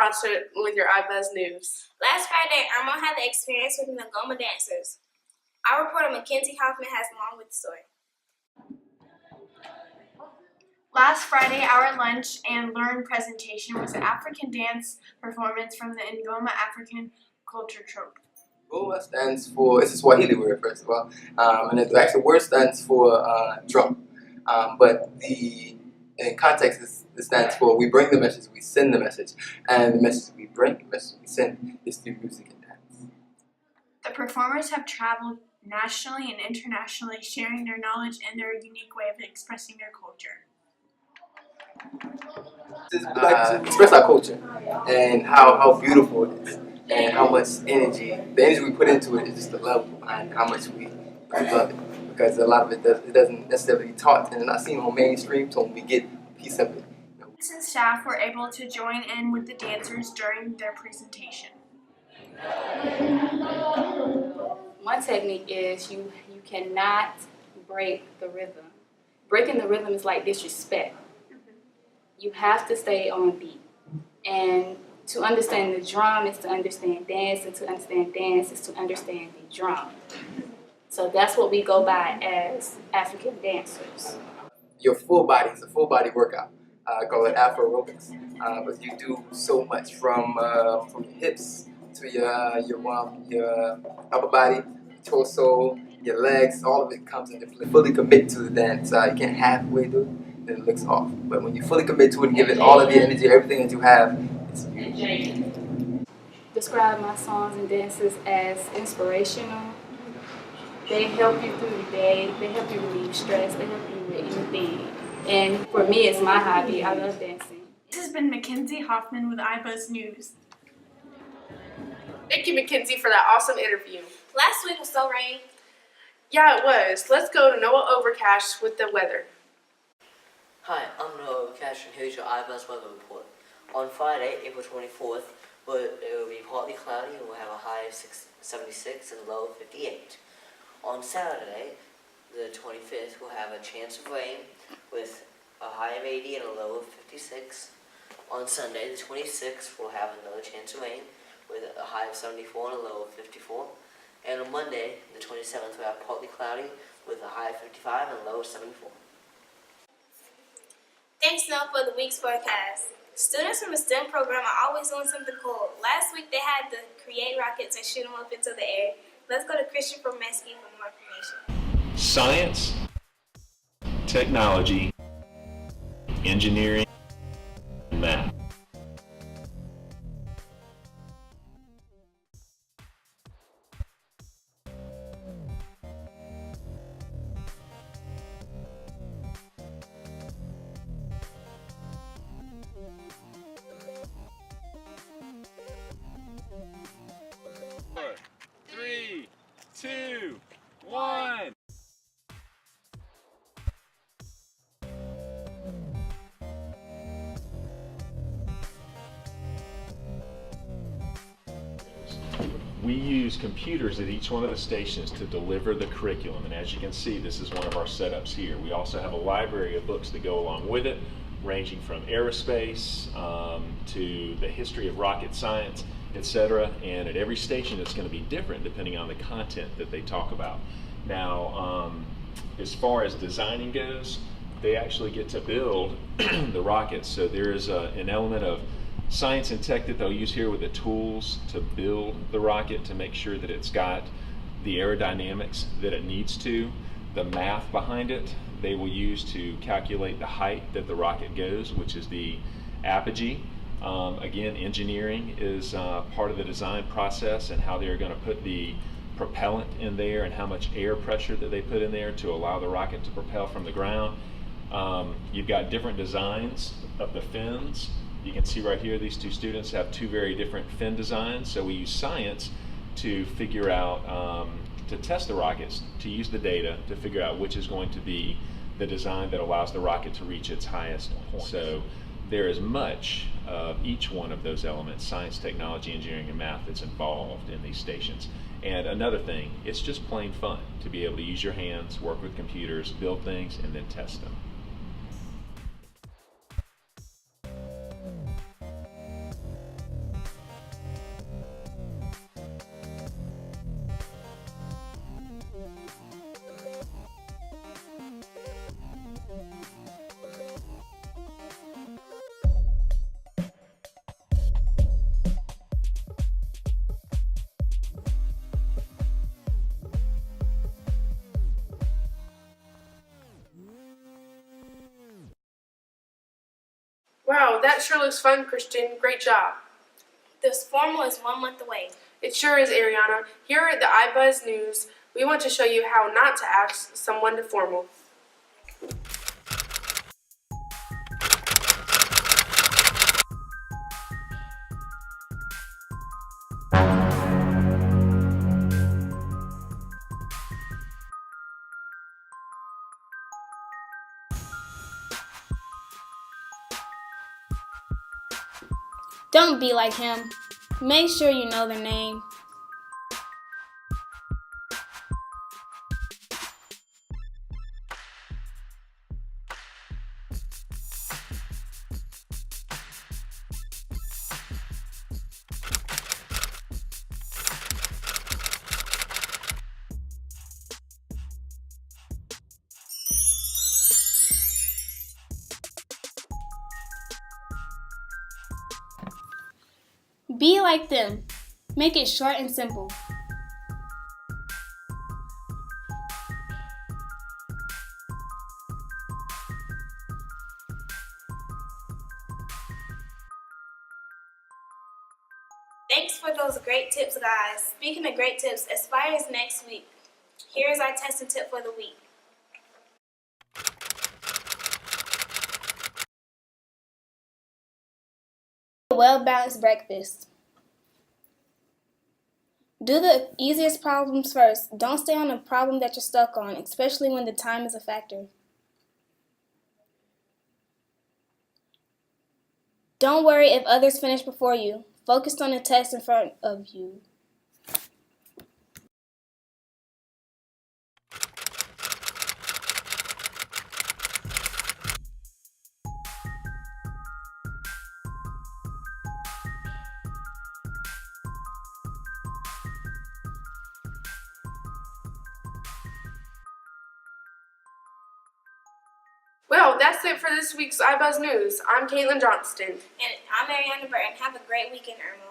Bronson with your ibuzz news. Last Friday, Irma had the experience with the Ngoma dancers. Our reporter Mackenzie Hoffman has along with the story. Last Friday, our lunch and learn presentation was an African dance performance from the Ngoma African culture troupe. Ngoma stands for, it's a Swahili word first of all, and the actual word stands for drum. But in context, it stands for we bring the message, we send the message. And the message we bring, the message we send is through music and dance. The performers have traveled nationally and internationally, sharing their knowledge and their unique way of expressing their culture. Express our culture and how beautiful it is and how much the energy we put into it is just the love behind how much we love it, because a lot of it doesn't necessarily be taught and not seen on mainstream, so when we get a piece of it. Students and staff were able to join in with the dancers during their presentation. One technique is you cannot break the rhythm. Breaking the rhythm is like disrespect. You have to stay on beat. And to understand the drum is to understand dance, and to understand dance is to understand the drum. So that's what we go by as African dancers. Your full body is a full body workout. I call it Afro aerobics. But you do so much from your hips to your upper body, torso, your legs. All of it comes into play. Fully commit to the dance. You can't halfway do it, then it looks off. But when you fully commit to it and give it all of your energy, everything that you have, it's beautiful. Describe my songs and dances as inspirational. They help you through the day. They help you relieve stress. They help you with anything. And for me, it's my hobby. I love dancing. This has been Mackenzie Hoffman with ibuzz News. Thank you, Mackenzie, for that awesome interview. Last week was so rainy. Yeah, it was. Let's go to Noah Overcash with the weather. Hi, I'm Noah Overcash, and here's your ibuzz weather report. On Friday, April 24th, it will be partly cloudy and we'll have a high of 76 and a low of 58. On Saturday, the 25th, we'll have a chance of rain with a high of 80 and a low of 56. On Sunday, the 26th, we'll have another chance of rain with a high of 74 and a low of 54. And on Monday, the 27th, we'll have partly cloudy with a high of 55 and a low of 74. Thanks, Noah, for the week's forecast. Students from the STEM program are always doing something cool. Last week, they had to create rockets and shoot them up into the air. Let's go to Christian from Mesky for more information. Science, technology, engineering, and math. Four, 3, 2, 1. We use computers at each one of the stations to deliver the curriculum, and as you can see, this is one of our setups here. We also have a library of books that go along with it, ranging from aerospace to the history of rocket science, etc. And at every station it's going to be different depending on the content that they talk about. Now, as far as designing goes, they actually get to build the rockets. So there is an element of science and tech that they'll use here with the tools to build the rocket to make sure that it's got the aerodynamics that it needs to. The math behind it they will use to calculate the height that the rocket goes, which is the apogee. Again, engineering is part of the design process, and how they're going to put the propellant in there and how much air pressure that they put in there to allow the rocket to propel from the ground. You've got different designs of the fins. You can see right here these two students have two very different fin designs, so we use science to figure out, to test the rockets, to use the data to figure out which is going to be the design that allows the rocket to reach its highest point. So there is much of each one of those elements, science, technology, engineering, and math, that's involved in these stations. And another thing, it's just plain fun to be able to use your hands, work with computers, build things, and then test them. that sure looks fun, Christian. Great job. This formal is 1 month away. It sure is, Ariana. Here at the ibuzz News, we want to show you how not to ask someone to formal. Don't be like him. Make sure you know their name. Be like them. Make it short and simple. Thanks for those great tips, guys. Speaking of great tips, Aspire is next week. Here's our testing tip for the week. A well-balanced breakfast. Do the easiest problems first. Don't stay on a problem that you're stuck on, especially when the time is a factor. Don't worry if others finish before you. Focus on the test in front of you. Well, that's it for this week's ibuzz News. I'm Caitlin Johnston. And I'm Ariana Burton. Have a great weekend, Irma.